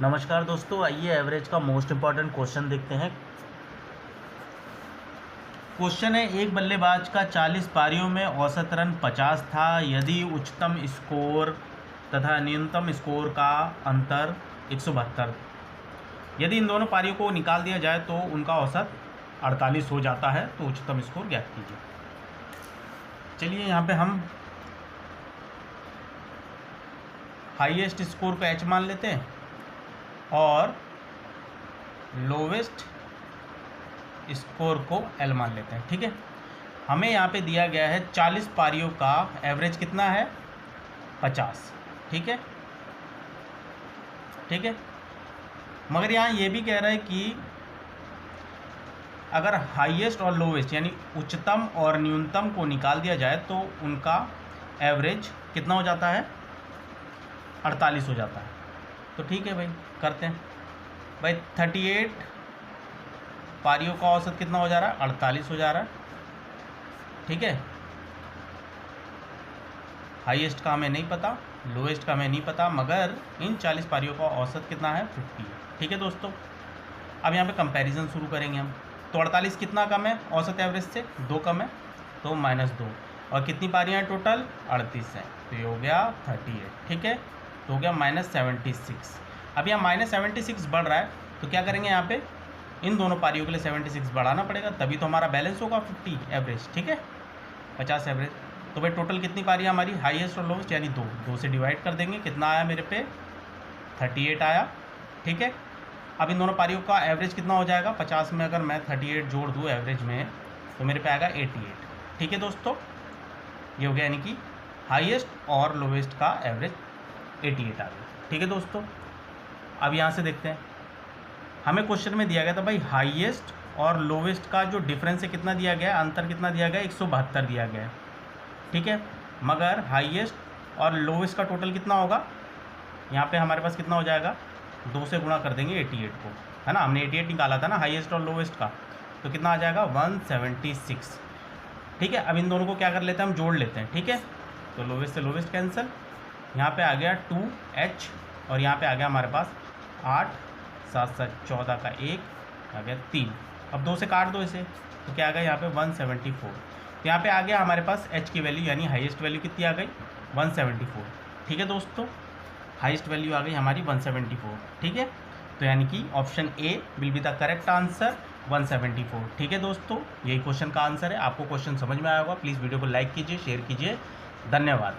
नमस्कार दोस्तों, आइए एवरेज का मोस्ट इम्पॉर्टेंट क्वेश्चन देखते हैं। क्वेश्चन है, एक बल्लेबाज का 40 पारियों में औसत रन 50 था। यदि उच्चतम स्कोर तथा न्यूनतम स्कोर का अंतर 172, यदि इन दोनों पारियों को निकाल दिया जाए तो उनका औसत 48 हो जाता है। तो उच्चतम स्कोर ज्ञात कीजिए। चलिए यहाँ पे हम हाईएस्ट स्कोर को h मान लेते हैं और लोवेस्ट स्कोर को L मान लेते हैं। ठीक है, हमें यहाँ पे दिया गया है 40 पारियों का एवरेज कितना है, 50। ठीक है, ठीक है, मगर यहाँ ये भी कह रहा है कि अगर हाईएस्ट और लोवेस्ट यानी उच्चतम और न्यूनतम को निकाल दिया जाए तो उनका एवरेज कितना हो जाता है, 48 हो जाता है। तो ठीक है भाई, करते हैं भाई। 38 पारियों का औसत कितना हो जा रहा है, 48 हो जा रहा है। ठीक है, हाईएस्ट का हमें नहीं पता, लोएस्ट का हमें नहीं पता, मगर इन 40 पारियों का औसत कितना है, 50 है। ठीक है दोस्तों, अब यहाँ पे कंपैरिजन शुरू करेंगे हम। तो 48 कितना कम है औसत एवरेज से, 2 कम है, तो -2। और कितनी पारियाँ टोटल, 38 हैं, तो ये हो गया 38। ठीक है, तो हो गया -76। अब यहाँ -76 बढ़ रहा है, तो क्या करेंगे, यहाँ पे इन दोनों पारियों के लिए 76 बढ़ाना पड़ेगा, तभी तो हमारा बैलेंस होगा 50 एवरेज। ठीक है, 50 एवरेज। तो भाई टोटल कितनी पारियाँ हमारी, हाईएस्ट और लोवेस्ट यानी 2 से डिवाइड कर देंगे। कितना आया मेरे पे, 38 आया। ठीक है, अब इन दोनों पारियों का एवरेज कितना हो जाएगा, 50 में अगर मैं 38 जोड़ दूँ एवरेज में, तो मेरे पे आएगा 88। ठीक है दोस्तों, ये हो गया, यानी कि हाईएस्ट और लोवेस्ट का एवरेज 88 आ गया। ठीक है दोस्तों, अब यहाँ से देखते हैं, हमें क्वेश्चन में दिया गया था भाई हाईएस्ट और लोवेस्ट का जो डिफरेंस है कितना दिया गया है, अंतर कितना दिया गया है, 172 दिया गया है। ठीक है, मगर हाईएस्ट और लोवेस्ट का टोटल कितना होगा, यहाँ पे हमारे पास कितना हो जाएगा, 2 से गुणा कर देंगे 88 को, है ना। हमने 88 निकाला था ना हाईएस्ट और लोवेस्ट का, तो कितना आ जाएगा, 176। ठीक है, अब इन दोनों को क्या कर लेते हैं, हम जोड़ लेते हैं। ठीक है, तो लोवेस्ट से लोवेस्ट कैंसिल, यहाँ पे आ गया 2h और यहाँ पे आ गया हमारे पास 8, 7 7 14 का 1 आ गया 3। अब 2 से काट दो इसे, तो क्या आ गया यहाँ पे 174। तो यहाँ पे आ गया हमारे पास h की वैल्यू यानी हाईएस्ट वैल्यू कितनी आ गई, 174। ठीक है दोस्तों, हाईएस्ट वैल्यू आ गई हमारी 174। ठीक है, तो यानी कि option A will be the correct answer, 174। ठीक है दोस्तों, यही क्वेश्चन का आंसर है। आपको क्वेश्चन समझ में आया होगा, प्लीज़ वीडियो को लाइक कीजिए, शेयर कीजिए। धन्यवाद।